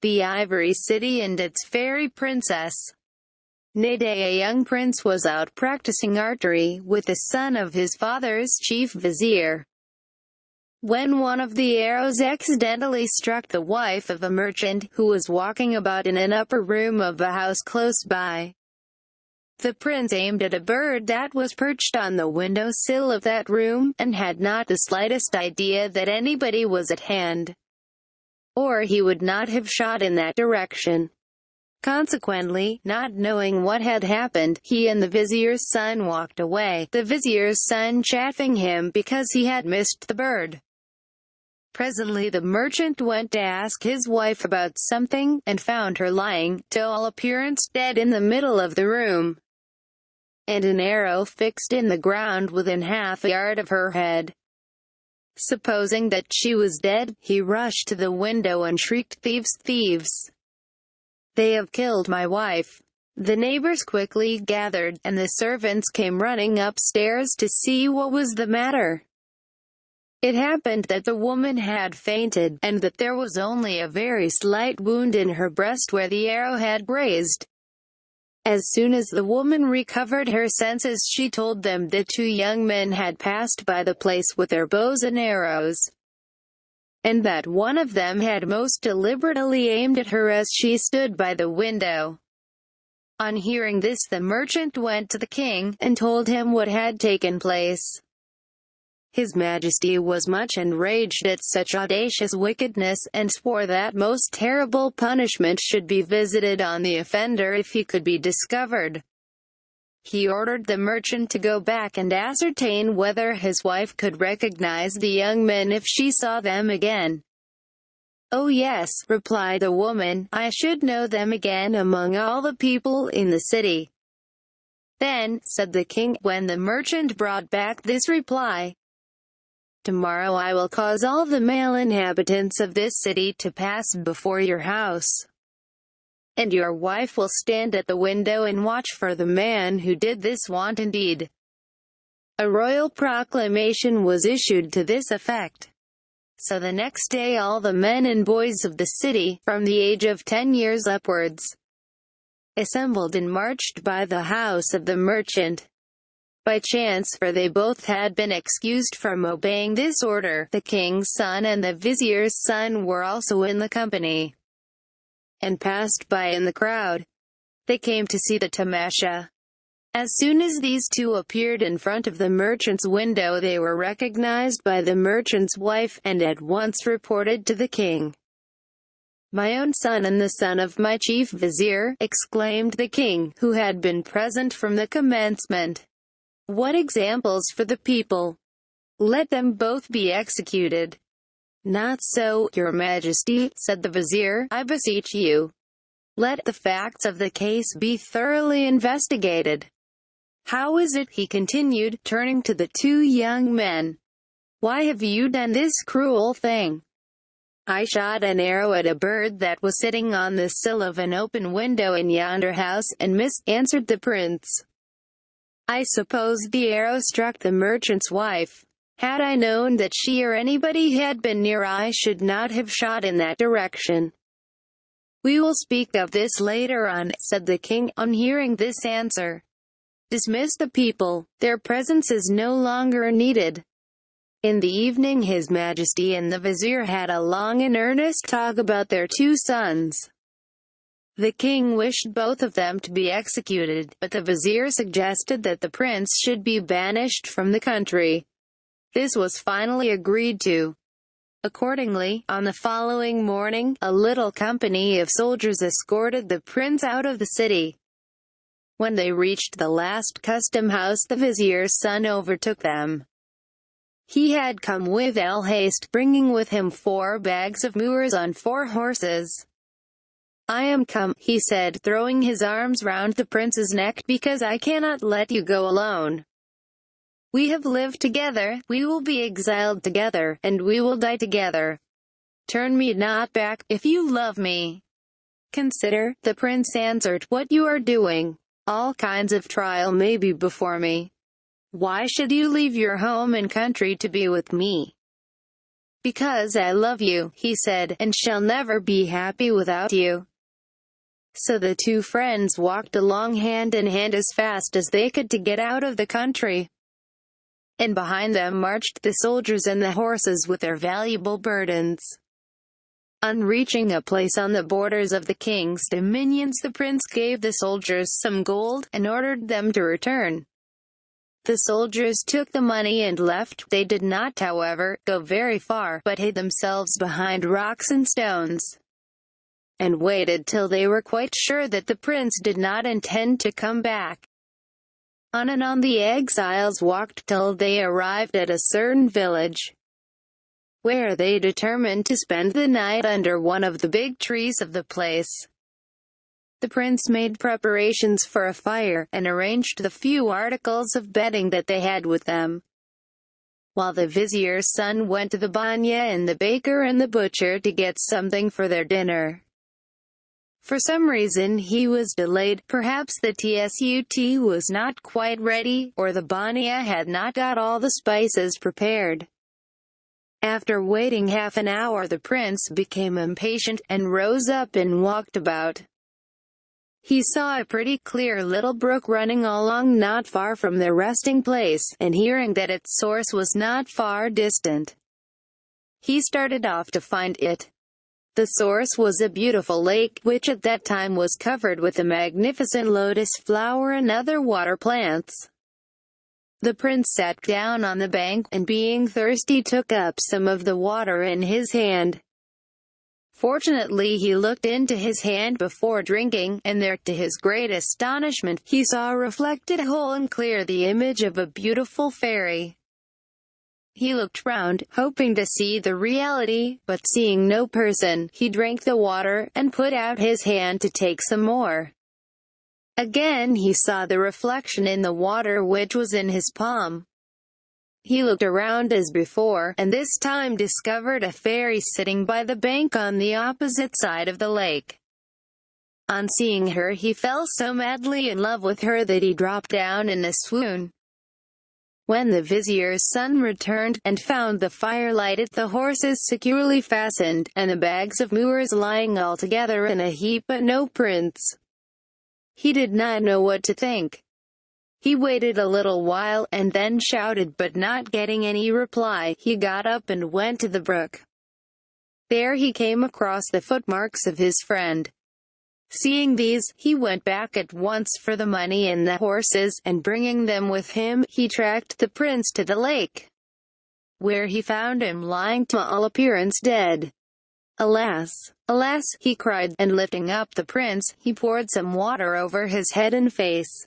The Ivory City and its fairy princess. Nede, a young prince, was out practicing archery with the son of his father's chief vizier, when one of the arrows accidentally struck the wife of a merchant, who was walking about in an upper room of a house close by. The prince aimed at a bird that was perched on the window sill of that room, and had not the slightest idea that anybody was at hand, or he would not have shot in that direction. Consequently, not knowing what had happened, he and the vizier's son walked away, the vizier's son chaffing him because he had missed the bird. Presently the merchant went to ask his wife about something, and found her lying, to all appearance, dead in the middle of the room, and an arrow fixed in the ground within half a yard of her head. Supposing that she was dead, he rushed to the window and shrieked, "Thieves, thieves! They have killed my wife!" The neighbors quickly gathered, and the servants came running upstairs to see what was the matter. It happened that the woman had fainted, and that there was only a very slight wound in her breast where the arrow had grazed. As soon as the woman recovered her senses, she told them that two young men had passed by the place with their bows and arrows, and that one of them had most deliberately aimed at her as she stood by the window. On hearing this, the merchant went to the king, and told him what had taken place. His Majesty was much enraged at such audacious wickedness, and swore that most terrible punishment should be visited on the offender if he could be discovered. He ordered the merchant to go back and ascertain whether his wife could recognize the young men if she saw them again. "Oh yes," replied the woman, "I should know them again among all the people in the city." "Then," said the king, when the merchant brought back this reply, "tomorrow I will cause all the male inhabitants of this city to pass before your house, and your wife will stand at the window and watch for the man who did this wanton deed." A royal proclamation was issued to this effect. So the next day all the men and boys of the city, from the age of 10 years upwards, assembled and marched by the house of the merchant. By chance, for they both had been excused from obeying this order, the king's son and the vizier's son were also in the company, and passed by in the crowd. They came to see the tamasha. As soon as these two appeared in front of the merchant's window, they were recognized by the merchant's wife, and at once reported to the king. "My own son and the son of my chief vizier," exclaimed the king, who had been present from the commencement. "What examples for the people! Let them both be executed." "Not so, your Majesty," said the vizier, "I beseech you. Let the facts of the case be thoroughly investigated." "How is it," he continued, turning to the two young men, "why have you done this cruel thing?" "I shot an arrow at a bird that was sitting on the sill of an open window in yonder house, and missed," answered the prince. "I suppose the arrow struck the merchant's wife. Had I known that she or anybody had been near, I should not have shot in that direction." "We will speak of this later on," said the king, on hearing this answer. "Dismiss the people. Their presence is no longer needed." In the evening his Majesty and the vizier had a long and earnest talk about their two sons. The king wished both of them to be executed, but the vizier suggested that the prince should be banished from the country. This was finally agreed to. Accordingly, on the following morning, a little company of soldiers escorted the prince out of the city. When they reached the last custom house, the vizier's son overtook them. He had come with all haste, bringing with him 4 bags of moors on 4 horses. "I am come," he said, throwing his arms round the prince's neck, "because I cannot let you go alone. We have lived together, we will be exiled together, and we will die together. Turn me not back, if you love me." "Consider," the prince answered, "what you are doing. All kinds of trial may be before me. Why should you leave your home and country to be with me?" "Because I love you," he said, "and shall never be happy without you." So the two friends walked along hand in hand as fast as they could to get out of the country. And behind them marched the soldiers and the horses with their valuable burdens. On reaching a place on the borders of the king's dominions, the prince gave the soldiers some gold, and ordered them to return. The soldiers took the money and left. They did not, however, go very far, but hid themselves behind rocks and stones, and waited till they were quite sure that the prince did not intend to come back. On and on the exiles walked till they arrived at a certain village, where they determined to spend the night under one of the big trees of the place. The prince made preparations for a fire, and arranged the few articles of bedding that they had with them, while the vizier's son went to the banya and the baker and the butcher to get something for their dinner. For some reason he was delayed. Perhaps the tsut was not quite ready, or the banya had not got all the spices prepared. After waiting half an hour, the prince became impatient, and rose up and walked about. He saw a pretty clear little brook running along not far from their resting place, and hearing that its source was not far distant, he started off to find it. The source was a beautiful lake, which at that time was covered with a magnificent lotus flower and other water plants. The prince sat down on the bank, and being thirsty took up some of the water in his hand. Fortunately he looked into his hand before drinking, and there, to his great astonishment, he saw reflected whole and clear the image of a beautiful fairy. He looked round, hoping to see the reality, but seeing no person, he drank the water, and put out his hand to take some more. Again he saw the reflection in the water which was in his palm. He looked around as before, and this time discovered a fairy sitting by the bank on the opposite side of the lake. On seeing her he fell so madly in love with her that he dropped down in a swoon. When the vizier's son returned, and found the fire lighted, the horses securely fastened, and the bags of moors lying all together in a heap, but no prince, he did not know what to think. He waited a little while, and then shouted, but not getting any reply, he got up and went to the brook. There he came across the footmarks of his friend. Seeing these, he went back at once for the money and the horses, and bringing them with him, he tracked the prince to the lake, where he found him lying to all appearance dead. "Alas! Alas!" he cried, and lifting up the prince, he poured some water over his head and face.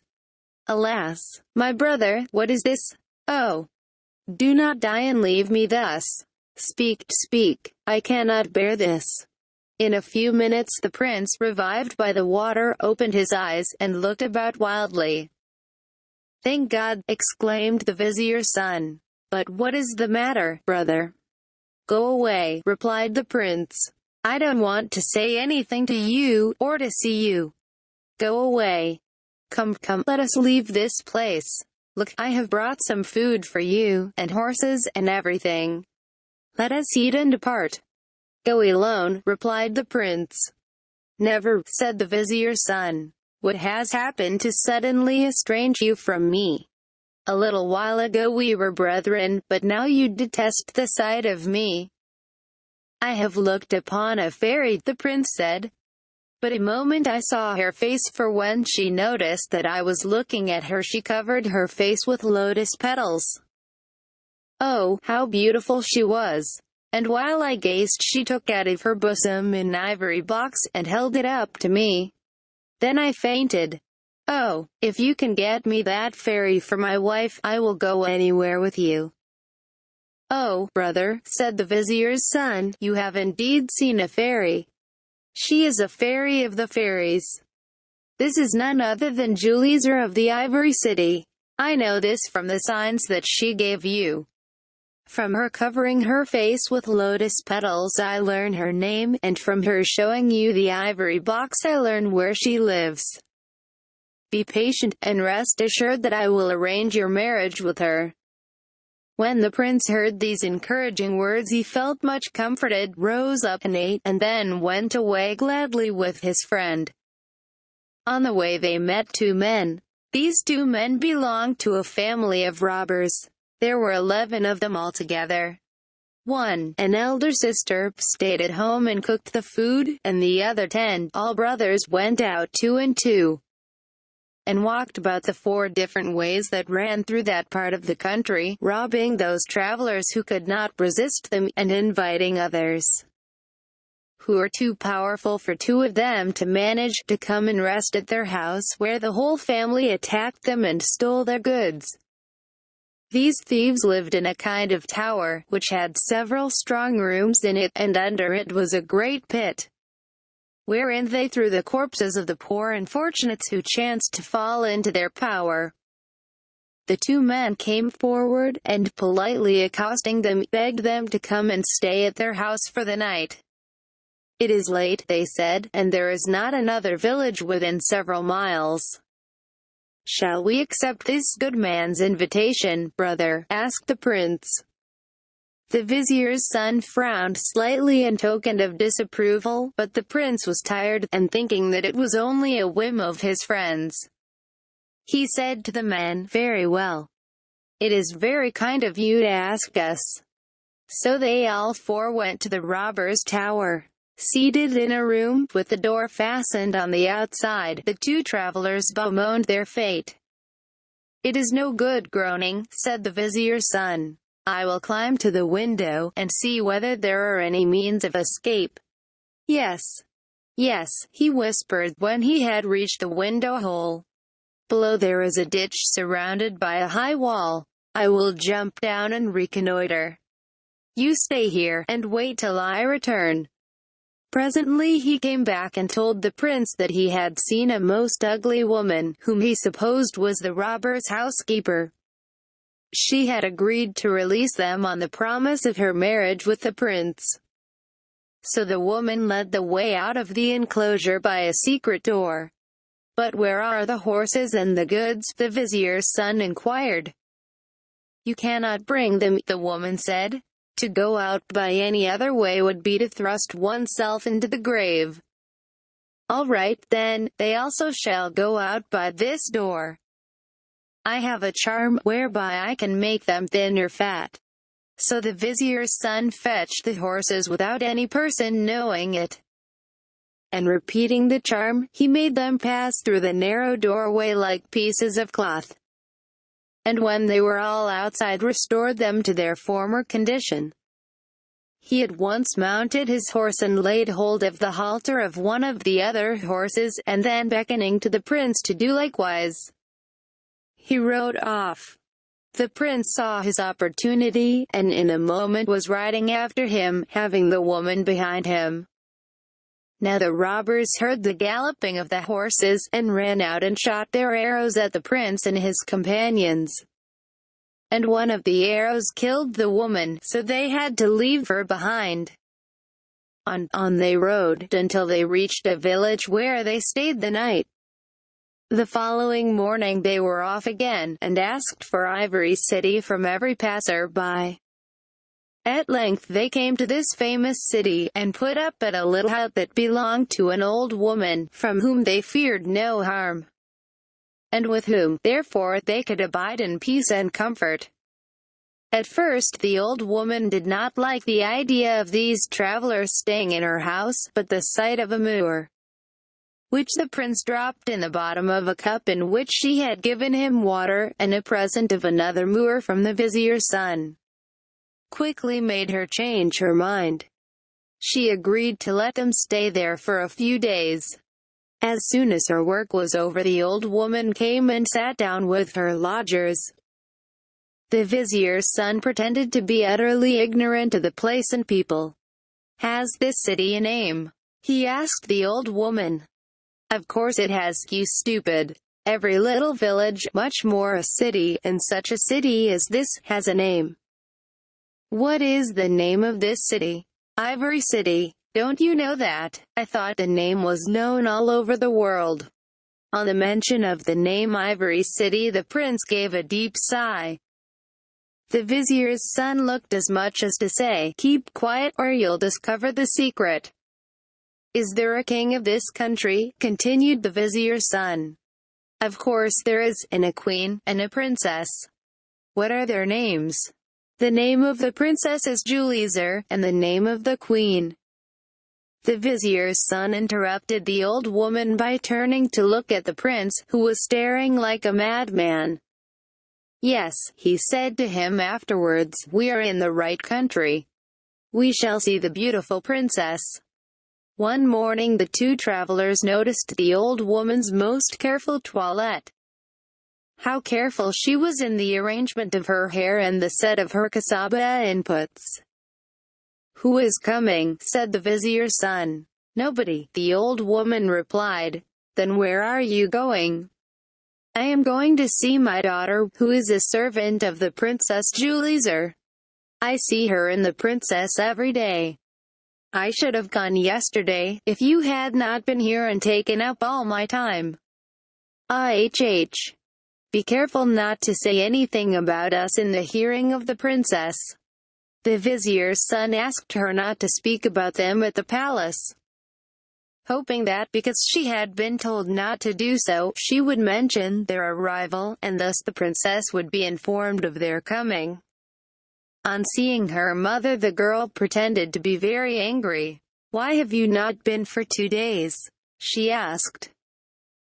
"Alas, my brother, what is this? Oh! Do not die and leave me thus. Speak, speak, I cannot bear this." In a few minutes the prince, revived by the water, opened his eyes, and looked about wildly. "Thank God!" exclaimed the vizier's son. "But what is the matter, brother?" "Go away," replied the prince. "I don't want to say anything to you, or to see you. Go away. Come, come, let us leave this place. Look, I have brought some food for you, and horses, and everything. Let us eat and depart." "Go alone," replied the prince. "Never," said the vizier's son. "What has happened to suddenly estrange you from me? A little while ago we were brethren, but now you detest the sight of me." "I have looked upon a fairy," the prince said. "But a moment I saw her face, for when she noticed that I was looking at her she covered her face with lotus petals. Oh, how beautiful she was! And while I gazed she took out of her bosom an ivory box, and held it up to me. Then I fainted. Oh, if you can get me that fairy for my wife, I will go anywhere with you." "Oh, brother," said the vizier's son, "you have indeed seen a fairy. She is a fairy of the fairies. This is none other than Julieser of the Ivory City. I know this from the signs that she gave you. From her covering her face with lotus petals I learn her name, and from her showing you the ivory box I learn where she lives. Be patient, and rest assured that I will arrange your marriage with her." When the prince heard these encouraging words, he felt much comforted, rose up and ate, and then went away gladly with his friend. On the way they met two men. These two men belonged to a family of robbers. There were 11 of them altogether. One, an elder sister, stayed at home and cooked the food, and the other 10, all brothers, went out 2 and 2, and walked about the 4 different ways that ran through that part of the country, robbing those travelers who could not resist them, and inviting others who were too powerful for 2 of them to manage, to come and rest at their house, where the whole family attacked them and stole their goods. These thieves lived in a kind of tower, which had several strong rooms in it, and under it was a great pit, wherein they threw the corpses of the poor unfortunates who chanced to fall into their power. The 2 men came forward, and politely accosting them, begged them to come and stay at their house for the night. "It is late," they said, "and there is not another village within several miles. Shall we accept this good man's invitation, brother?" asked the prince. The vizier's son frowned slightly in token of disapproval, but the prince was tired, and thinking that it was only a whim of his friends, he said to the men, "Very well. It is very kind of you to ask us." So they all 4 went to the robber's tower. Seated in a room, with the door fastened on the outside, the 2 travelers bemoaned their fate. "It is no good groaning," said the vizier's son. "I will climb to the window, and see whether there are any means of escape." "Yes, yes," he whispered, when he had reached the window hole. "Below there is a ditch surrounded by a high wall. I will jump down and reconnoiter. You stay here, and wait till I return." Presently he came back and told the prince that he had seen a most ugly woman, whom he supposed was the robber's housekeeper. She had agreed to release them on the promise of her marriage with the prince. So the woman led the way out of the enclosure by a secret door. "But where are the horses and the goods?" the vizier's son inquired. "You cannot bring them," the woman said. "To go out by any other way would be to thrust oneself into the grave." "All right, then, they also shall go out by this door. I have a charm, whereby I can make them thin or fat." So the vizier's son fetched the horses without any person knowing it, and repeating the charm, he made them pass through the narrow doorway like pieces of cloth, and when they were all outside, restored them to their former condition. He at once mounted his horse and laid hold of the halter of one of the other horses, and then beckoning to the prince to do likewise, he rode off. The prince saw his opportunity, and in a moment was riding after him, having the woman behind him. Now the robbers heard the galloping of the horses, and ran out and shot their arrows at the prince and his companions. And one of the arrows killed the woman, so they had to leave her behind. On they rode, until they reached a village where they stayed the night. The following morning they were off again, and asked for Ivory city from every passer-by. At length they came to this famous city, and put up at a little hut that belonged to an old woman, from whom they feared no harm, and with whom, therefore, they could abide in peace and comfort. At first the old woman did not like the idea of these travelers staying in her house, but the sight of a moor, which the prince dropped in the bottom of a cup in which she had given him water, and a present of another moor from the vizier's son, quickly made her change her mind. She agreed to let them stay there for a few days. As soon as her work was over, the old woman came and sat down with her lodgers. The vizier's son pretended to be utterly ignorant of the place and people. "Has this city a name?" he asked the old woman. "Of course it has, you stupid. Every little village, much more a city, and such a city as this, has a name." "What is the name of this city?" "Ivory City. Don't you know that? I thought the name was known all over the world." On the mention of the name Ivory City, the prince gave a deep sigh. The vizier's son looked as much as to say, "Keep quiet, or you'll discover the secret." "Is there a king of this country?" continued the vizier's son. "Of course there is, and a queen, and a princess." "What are their names?" "The name of the princess is Juliezer, and the name of the queen." The vizier's son interrupted the old woman by turning to look at the prince, who was staring like a madman. "Yes," he said to him afterwards, "we are in the right country. We shall see the beautiful princess." One morning the two travelers noticed the old woman's most careful toilette. How careful she was in the arrangement of her hair and the set of her kasaba inputs. "Who is coming?" said the vizier's son. "Nobody," the old woman replied. "Then where are you going?" "I am going to see my daughter, who is a servant of the Princess Juliezer. I see her and the princess every day. I should have gone yesterday, if you had not been here and taken up all my time. Be careful not to say anything about us in the hearing of the princess." The vizier's son asked her not to speak about them at the palace, hoping that, because she had been told not to do so, she would mention their arrival, and thus the princess would be informed of their coming. On seeing her mother, the girl pretended to be very angry. "Why have you not been for 2 days?" she asked.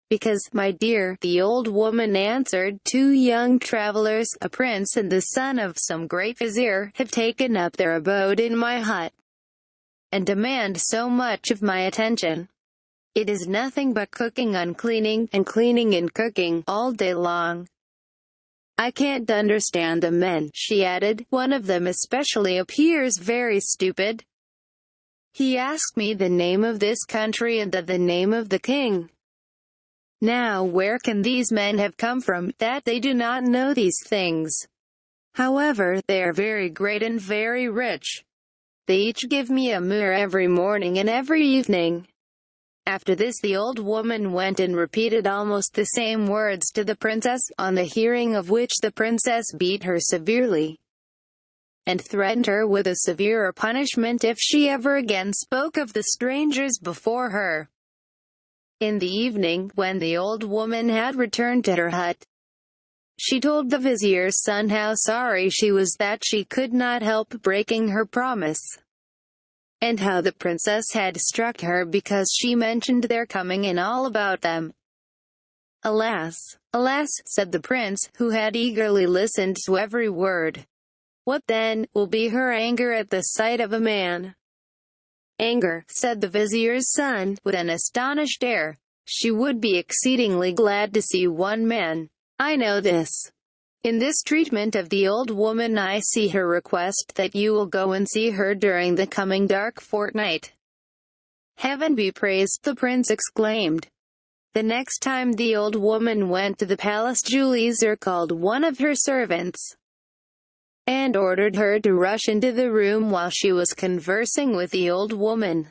"Because, my dear," the old woman answered, "2 young travelers, a prince and the son of some great vizier, have taken up their abode in my hut, and demand so much of my attention. It is nothing but cooking and cleaning and cooking, all day long. I can't understand the men," she added. "One of them especially appears very stupid. He asked me the name of this country and the name of the king. Now where can these men have come from, that they do not know these things? However, they are very great and very rich. They each give me a muhr every morning and every evening." After this the old woman went and repeated almost the same words to the princess, on the hearing of which the princess beat her severely, and threatened her with a severer punishment if she ever again spoke of the strangers before her. In the evening, when the old woman had returned to her hut, she told the vizier's son how sorry she was that she could not help breaking her promise, and how the princess had struck her because she mentioned their coming and all about them. "Alas, alas," said the prince, who had eagerly listened to every word. "What, then, will be her anger at the sight of a man?" "Anger," said the vizier's son, with an astonished air. "She would be exceedingly glad to see one man. I know this. In this treatment of the old woman I see her request that you will go and see her during the coming dark fortnight." "Heaven be praised!" the prince exclaimed. The next time the old woman went to the palace, Juliezer called one of her servants, and ordered her to rush into the room while she was conversing with the old woman.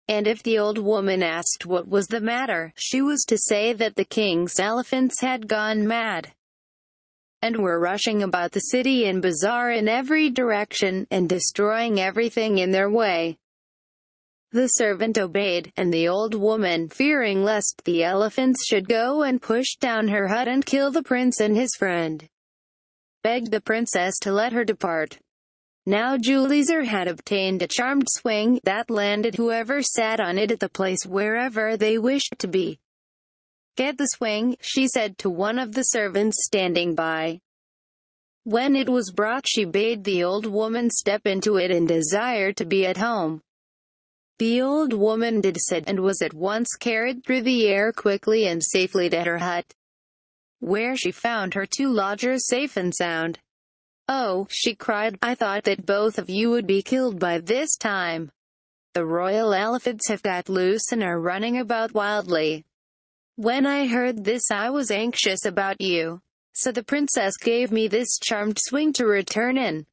And if the old woman asked what was the matter, she was to say that the king's elephants had gone mad, and were rushing about the city and bazaar in every direction, and destroying everything in their way. The servant obeyed, and the old woman, fearing lest the elephants should go and push down her hut and kill the prince and his friend, begged the princess to let her depart. Now Juliezer had obtained a charmed swing that landed whoever sat on it at the place wherever they wished to be. "Get the swing," she said to one of the servants standing by. When it was brought, she bade the old woman step into it and desire to be at home. The old woman did so, and was at once carried through the air quickly and safely to her hut, where she found her 2 lodgers safe and sound. "Oh," she cried, "I thought that both of you would be killed by this time. The royal elephants have got loose and are running about wildly. When I heard this I was anxious about you, so the princess gave me this charmed swing to return in.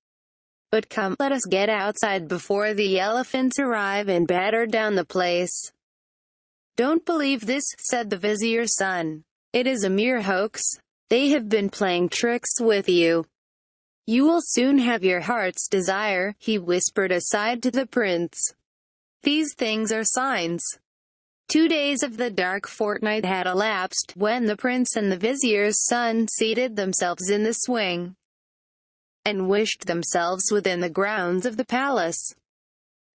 But come, let us get outside before the elephants arrive and batter down the place." "Don't believe this," said the vizier's son. "It is a mere hoax. They have been playing tricks with you." You will soon have your heart's desire," he whispered aside to the prince. "These things are signs." 2 days of the dark fortnight had elapsed, when the prince and the vizier's son seated themselves in the swing, and wished themselves within the grounds of the palace.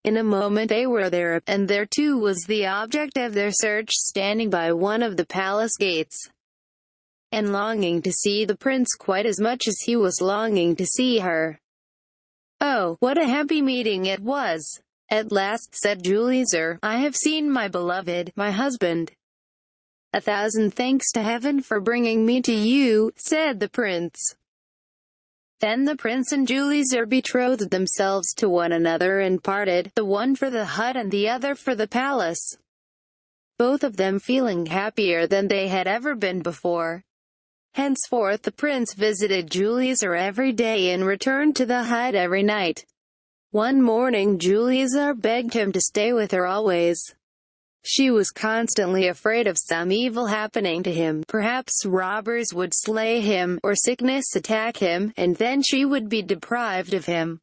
In a moment they were there, and there too was the object of their search standing by one of the palace gates, and longing to see the prince quite as much as he was longing to see her. "Oh, what a happy meeting it was!" at last said Julizer. "I have seen my beloved, my husband." "A thousand thanks to heaven for bringing me to you," said the prince. Then the prince and Julizer betrothed themselves to one another and parted, the one for the hut and the other for the palace, both of them feeling happier than they had ever been before. Henceforth the prince visited Julizer every day and returned to the hut every night. One morning Julizer begged him to stay with her always. She was constantly afraid of some evil happening to him. Perhaps robbers would slay him, or sickness attack him, and then she would be deprived of him.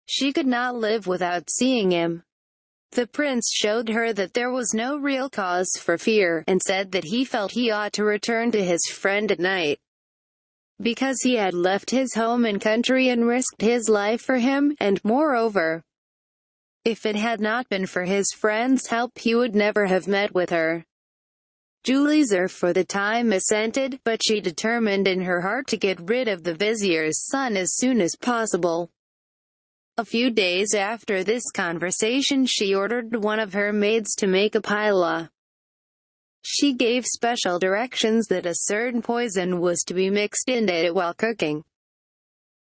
She could not live without seeing him. The prince showed her that there was no real cause for fear, and said that he felt he ought to return to his friend at night, because he had left his home and country and risked his life for him, and moreover, if it had not been for his friend's help he would never have met with her. Julizer for the time assented, but she determined in her heart to get rid of the vizier's son as soon as possible. A few days after this conversation she ordered one of her maids to make a pila. She gave special directions that a certain poison was to be mixed into it while cooking,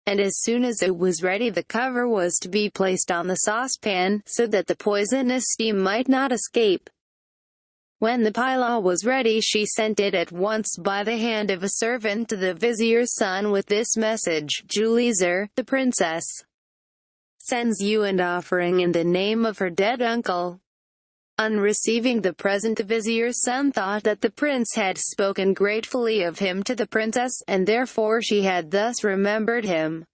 and as soon as it was ready the cover was to be placed on the saucepan, so that the poisonous steam might not escape. When the pila was ready she sent it at once by the hand of a servant to the vizier's son with this message: "Julizer, the princess, sends you an offering in the name of her dead uncle." On receiving the present the vizier's son thought that the prince had spoken gratefully of him to the princess, and therefore she had thus remembered him.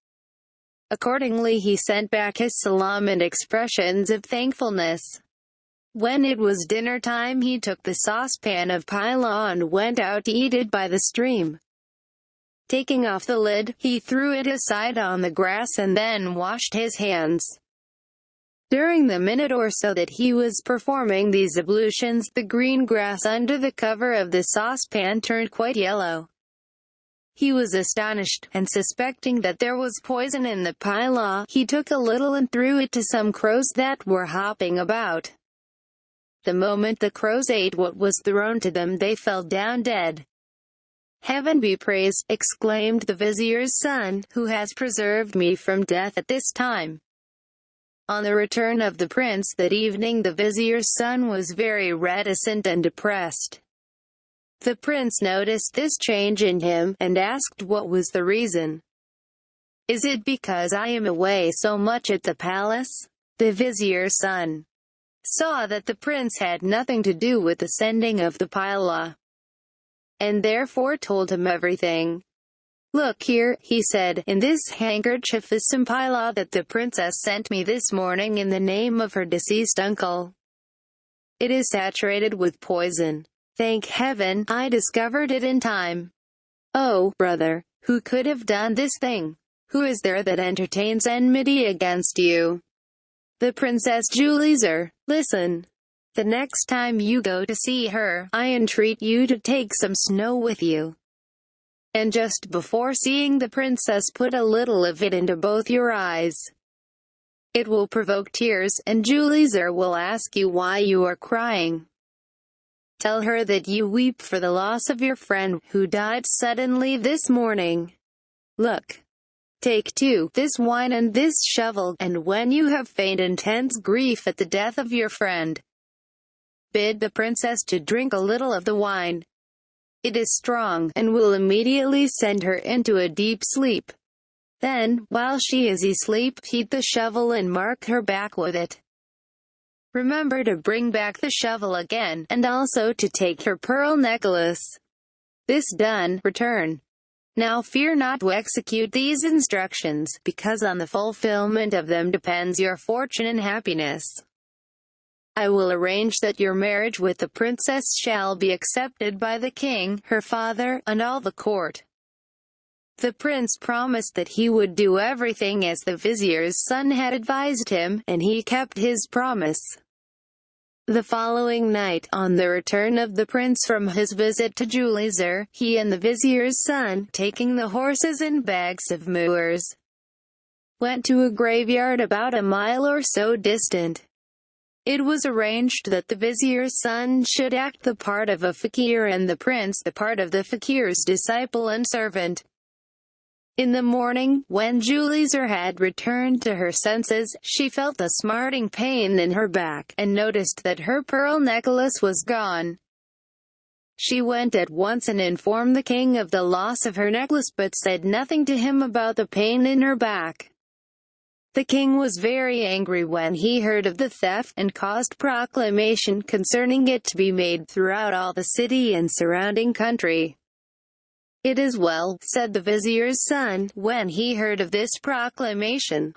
Accordingly he sent back his salam and expressions of thankfulness. When it was dinner time he took the saucepan of pila and went out to eat it by the stream. Taking off the lid, he threw it aside on the grass and then washed his hands. During the minute or so that he was performing these ablutions, the green grass under the cover of the saucepan turned quite yellow. He was astonished, and suspecting that there was poison in the pila, he took a little and threw it to some crows that were hopping about. The moment the crows ate what was thrown to them they fell down dead. "Heaven be praised," exclaimed the vizier's son, "who has preserved me from death at this time." On the return of the prince that evening the vizier's son was very reticent and depressed. The prince noticed this change in him, and asked what was the reason. "Is it because I am away so much at the palace?" The vizier's son saw that the prince had nothing to do with the sending of the pila, and therefore told him everything. "Look here," he said, "in this handkerchief is some pila that the princess sent me this morning in the name of her deceased uncle. It is saturated with poison. Thank heaven, I discovered it in time. Oh, brother, who could have done this thing? Who is there that entertains enmity against you?" "The Princess Julizer. Listen. The next time you go to see her, I entreat you to take some snow with you, and just before seeing the princess put a little of it into both your eyes. It will provoke tears, and Julizer will ask you why you are crying. Tell her that you weep for the loss of your friend, who died suddenly this morning. Look. Take too this wine and this shovel, and when you have feigned intense grief at the death of your friend, bid the princess to drink a little of the wine. It is strong, and will immediately send her into a deep sleep. Then, while she is asleep, heat the shovel and mark her back with it. Remember to bring back the shovel again, and also to take her pearl necklace. This done, return. Now fear not to execute these instructions, because on the fulfillment of them depends your fortune and happiness. I will arrange that your marriage with the princess shall be accepted by the king, her father, and all the court." The prince promised that he would do everything as the vizier's son had advised him, and he kept his promise. The following night, on the return of the prince from his visit to Julizar, he and the vizier's son, taking the horses and bags of moors, went to a graveyard about a mile or so distant. It was arranged that the vizier's son should act the part of a fakir and the prince the part of the fakir's disciple and servant. In the morning, when Julizar had returned to her senses, she felt a smarting pain in her back, and noticed that her pearl necklace was gone. She went at once and informed the king of the loss of her necklace, but said nothing to him about the pain in her back. The king was very angry when he heard of the theft, and caused proclamation concerning it to be made throughout all the city and surrounding country. "It is well," said the vizier's son, when he heard of this proclamation.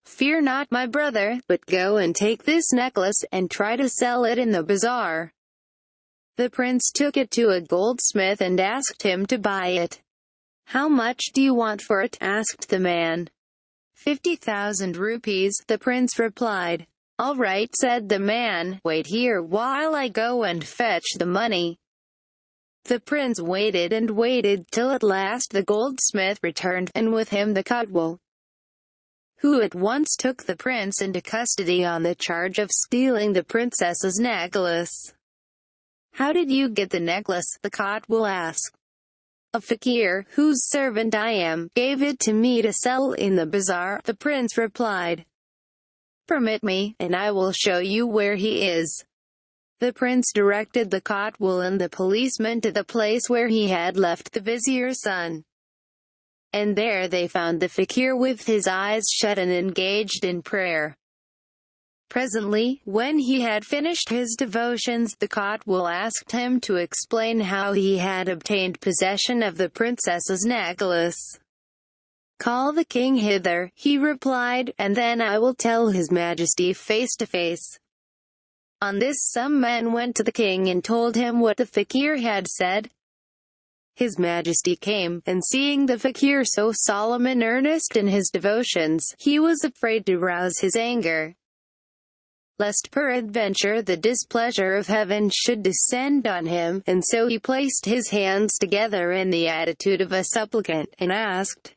"Fear not, my brother, but go and take this necklace, and try to sell it in the bazaar." The prince took it to a goldsmith and asked him to buy it. "How much do you want for it?" asked the man. 50,000 rupees, the prince replied. "All right," said the man, "wait here while I go and fetch the money." The prince waited and waited till at last the goldsmith returned, and with him the Kotwal, who at once took the prince into custody on the charge of stealing the princess's necklace. "How did you get the necklace?" the Kotwal asked. "A fakir, whose servant I am, gave it to me to sell in the bazaar," the prince replied. "Permit me, and I will show you where he is." The prince directed the Kotwal and the policeman to the place where he had left the vizier's son. And there they found the fakir with his eyes shut and engaged in prayer. Presently, when he had finished his devotions, the Kotwal asked him to explain how he had obtained possession of the princess's necklace. "Call the king hither," he replied, "and then I will tell his majesty face to face." On this some men went to the king and told him what the fakir had said. His majesty came, and seeing the fakir so solemn and earnest in his devotions, he was afraid to rouse his anger, lest peradventure the displeasure of heaven should descend on him, and so he placed his hands together in the attitude of a supplicant, and asked,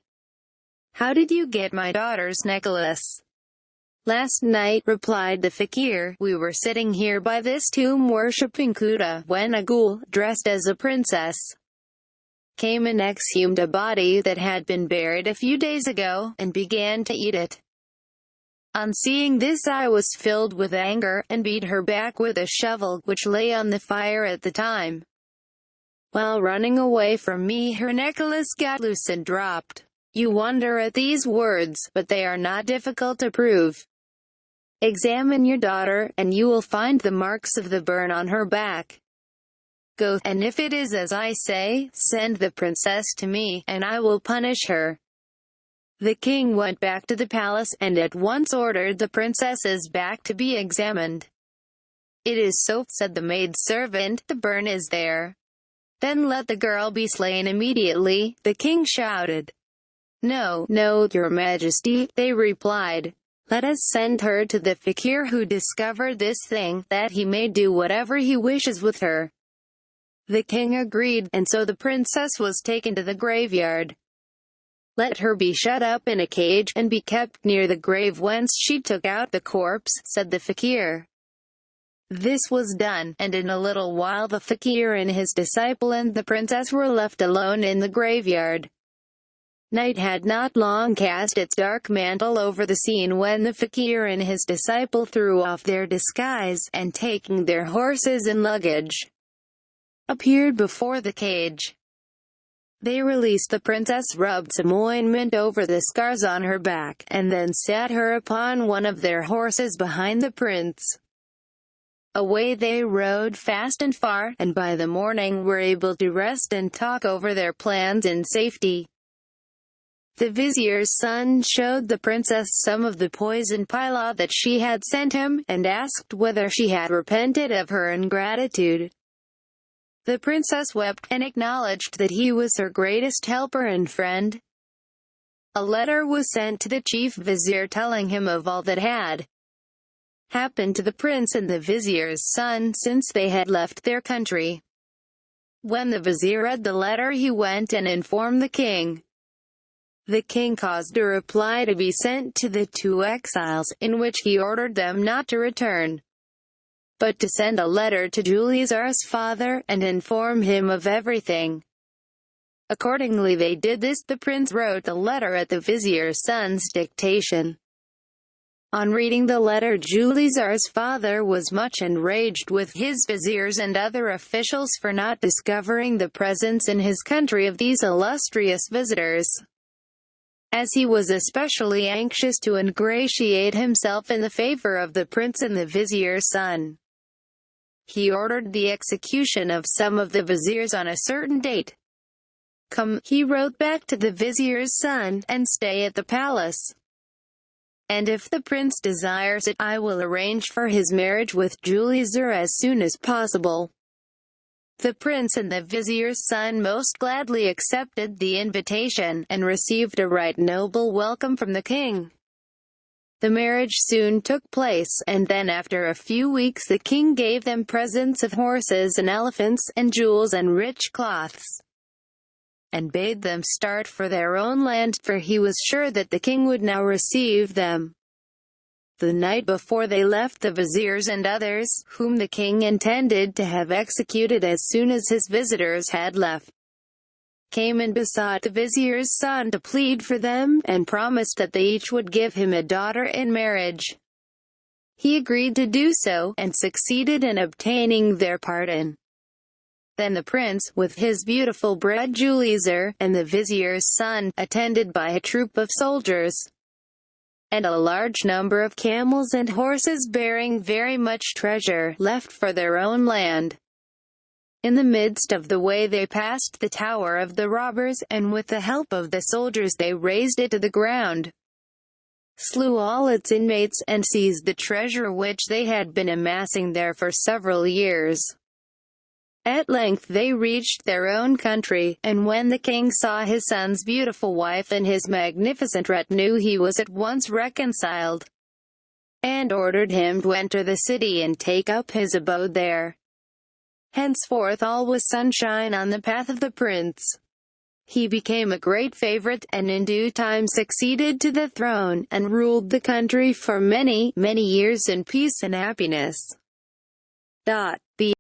"How did you get my daughter's necklace?" "Last night," replied the fakir, "we were sitting here by this tomb worshipping Kuta, when a ghoul, dressed as a princess, came and exhumed a body that had been buried a few days ago, and began to eat it. On seeing this I was filled with anger, and beat her back with a shovel, which lay on the fire at the time. While running away from me her necklace got loose and dropped. You wonder at these words, but they are not difficult to prove. Examine your daughter, and you will find the marks of the burn on her back. Go, and if it is as I say, send the princess to me, and I will punish her." The king went back to the palace, and at once ordered the princess's back to be examined. "It is so," said the maid-servant, "the burn is there." "Then let the girl be slain immediately," the king shouted. "No, no, your majesty," they replied. "Let us send her to the fakir who discovered this thing, that he may do whatever he wishes with her." The king agreed, and so the princess was taken to the graveyard. "Let her be shut up in a cage, and be kept near the grave whence she took out the corpse," said the fakir. This was done, and in a little while the fakir and his disciple and the princess were left alone in the graveyard. Night had not long cast its dark mantle over the scene when the fakir and his disciple threw off their disguise, and taking their horses and luggage, appeared before the cage. They released the princess, rubbed some ointment over the scars on her back, and then sat her upon one of their horses behind the prince. Away they rode fast and far, and by the morning were able to rest and talk over their plans in safety. The vizier's son showed the princess some of the poisoned pilaw that she had sent him, and asked whether she had repented of her ingratitude. The princess wept, and acknowledged that he was her greatest helper and friend. A letter was sent to the chief vizier telling him of all that had happened to the prince and the vizier's son since they had left their country. When the vizier read the letter, he went and informed the king. The king caused a reply to be sent to the two exiles, in which he ordered them not to return, but to send a letter to Julizar's father, and inform him of everything. Accordingly they did this. The prince wrote the letter at the vizier's son's dictation. On reading the letter, Julizar's father was much enraged with his viziers and other officials for not discovering the presence in his country of these illustrious visitors, as he was especially anxious to ingratiate himself in the favor of the prince and the vizier's son. He ordered the execution of some of the viziers on a certain date. "Come," he wrote back to the vizier's son, "and stay at the palace. And if the prince desires it, I will arrange for his marriage with Julizar as soon as possible." The prince and the vizier's son most gladly accepted the invitation, and received a right noble welcome from the king. The marriage soon took place, and then after a few weeks the king gave them presents of horses and elephants, and jewels and rich cloths, and bade them start for their own land, for he was sure that the king would now receive them. The night before they left, the viziers and others, whom the king intended to have executed as soon as his visitors had left, came and besought the vizier's son to plead for them, and promised that they each would give him a daughter in marriage. He agreed to do so, and succeeded in obtaining their pardon. Then the prince, with his beautiful bride Julizar, and the vizier's son, attended by a troop of soldiers, and a large number of camels and horses bearing very much treasure, left for their own land. In the midst of the way they passed the tower of the robbers, and with the help of the soldiers they razed it to the ground, slew all its inmates, and seized the treasure which they had been amassing there for several years. At length they reached their own country, and when the king saw his son's beautiful wife and his magnificent retinue, he was at once reconciled, and ordered him to enter the city and take up his abode there. Henceforth all was sunshine on the path of the prince. He became a great favorite, and in due time succeeded to the throne, and ruled the country for many, many years in peace and happiness. The